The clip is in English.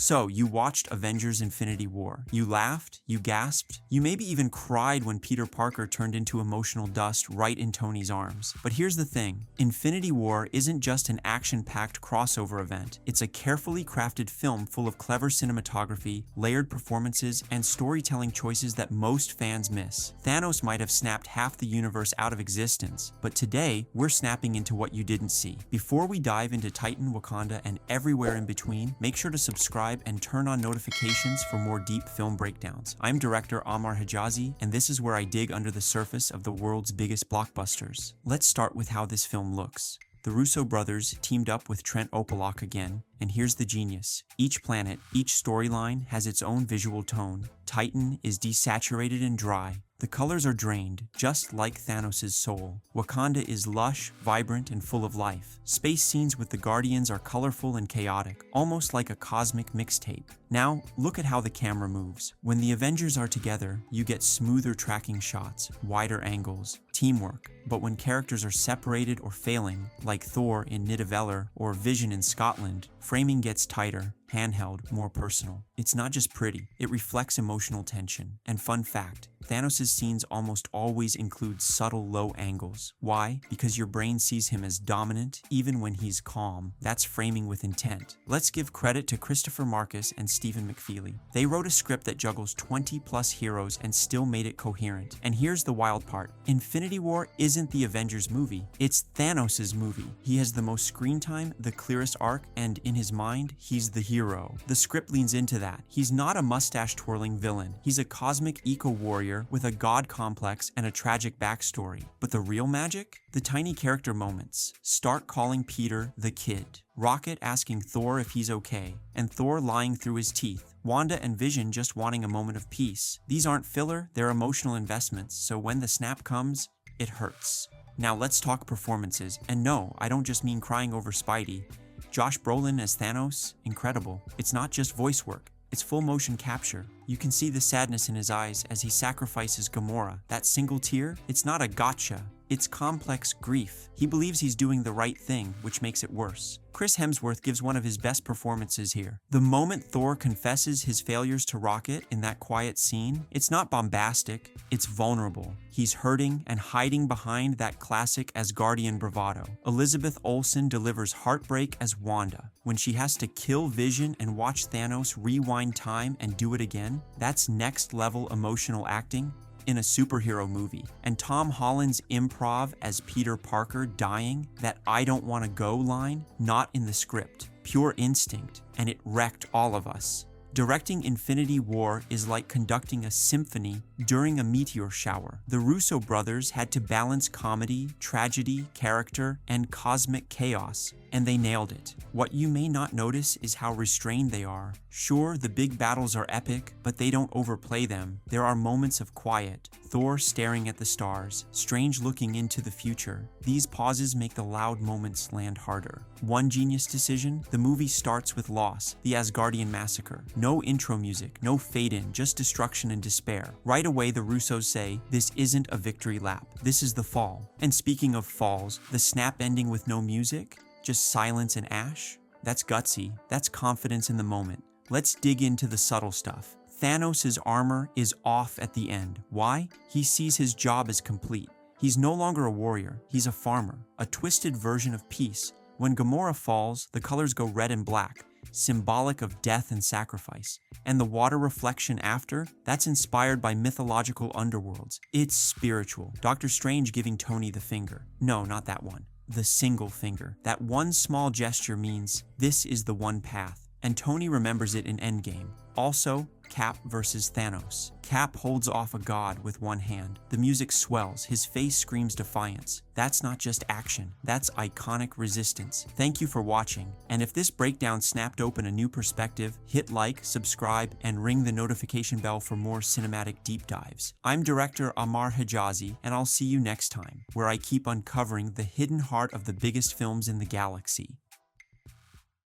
So, you watched Avengers Infinity War. You laughed, you gasped, you maybe even cried when Peter Parker turned into emotional dust right in Tony's arms. But here's the thing, Infinity War isn't just an action-packed crossover event. It's a carefully crafted film full of clever cinematography, layered performances, and storytelling choices that most fans miss. Thanos might have snapped half the universe out of existence, but today, we're snapping into what you didn't see. Before we dive into Titan, Wakanda, and everywhere in between, make sure to subscribe and turn on notifications for more deep film breakdowns. I'm director Ammar Hejazi, and this is where I dig under the surface of the world's biggest blockbusters. Let's start with how this film looks. The Russo Brothers teamed up with Trent Opalak again, and here's the genius. Each planet, each storyline has its own visual tone. Titan is desaturated and dry. The colors are drained, just like Thanos' soul. Wakanda is lush, vibrant, and full of life. Space scenes with the Guardians are colorful and chaotic, almost like a cosmic mixtape. Now, look at how the camera moves. When the Avengers are together, you get smoother tracking shots, wider angles, teamwork. But when characters are separated or failing, like Thor in Nidavellir or Vision in Scotland, framing gets tighter, handheld, more personal. It's not just pretty, it reflects emotional tension. And fun fact, Thanos' scenes almost always include subtle low angles. Why? Because your brain sees him as dominant, even when he's calm. That's framing with intent. Let's give credit to Christopher Marcus and Stephen McFeely. They wrote a script that juggles 20+ heroes and still made it coherent. And here's the wild part. Infinity War isn't the Avengers movie, it's Thanos' movie. He has the most screen time, the clearest arc, and in his mind, he's the hero. The script leans into that. He's not a mustache-twirling villain. He's a cosmic eco-warrior with a god complex and a tragic backstory. But the real magic? The tiny character moments. Stark calling Peter the kid. Rocket asking Thor if he's okay, and Thor lying through his teeth. Wanda and Vision just wanting a moment of peace. These aren't filler, they're emotional investments, so when the snap comes, it hurts. Now let's talk performances, and no, I don't just mean crying over Spidey. Josh Brolin as Thanos, incredible. It's not just voice work, it's full motion capture. You can see the sadness in his eyes as he sacrifices Gamora. That single tear, it's not a gotcha. It's complex grief. He believes he's doing the right thing, which makes it worse. Chris Hemsworth gives one of his best performances here. The moment Thor confesses his failures to Rocket in that quiet scene, it's not bombastic, it's vulnerable. He's hurting and hiding behind that classic Asgardian bravado. Elizabeth Olsen delivers heartbreak as Wanda. When she has to kill Vision and watch Thanos rewind time and do it again, that's next level emotional acting in a superhero movie. And Tom Holland's improv as Peter Parker dying, that "I don't want to go" line, not in the script, pure instinct, and it wrecked all of us. Directing Infinity War is like conducting a symphony during a meteor shower. The Russo brothers had to balance comedy, tragedy, character, and cosmic chaos, and they nailed it. What you may not notice is how restrained they are. Sure, the big battles are epic, but they don't overplay them. There are moments of quiet, Thor staring at the stars, Strange looking into the future. These pauses make the loud moments land harder. One genius decision, the movie starts with loss, the Asgardian massacre. No intro music, no fade-in, just destruction and despair. Right away, the Russos say, this isn't a victory lap, this is the fall. And speaking of falls, the snap ending with no music, just silence and ash? That's gutsy, that's confidence in the moment. Let's dig into the subtle stuff. Thanos' armor is off at the end. Why? He sees his job as complete. He's no longer a warrior, he's a farmer, a twisted version of peace. When Gamora falls, the colors go red and black, symbolic of death and sacrifice. And the water reflection after, that's inspired by mythological underworlds. It's spiritual. Doctor Strange giving Tony the finger. No, not that one. The single finger. That one small gesture means this is the one path. And Tony remembers it in Endgame. Also, Cap versus Thanos. Cap holds off a god with one hand. The music swells, his face screams defiance. That's not just action, that's iconic resistance. Thank you for watching, and if this breakdown snapped open a new perspective, hit like, subscribe, and ring the notification bell for more cinematic deep dives. I'm director Ammar Hejazi, and I'll see you next time, where I keep uncovering the hidden heart of the biggest films in the galaxy.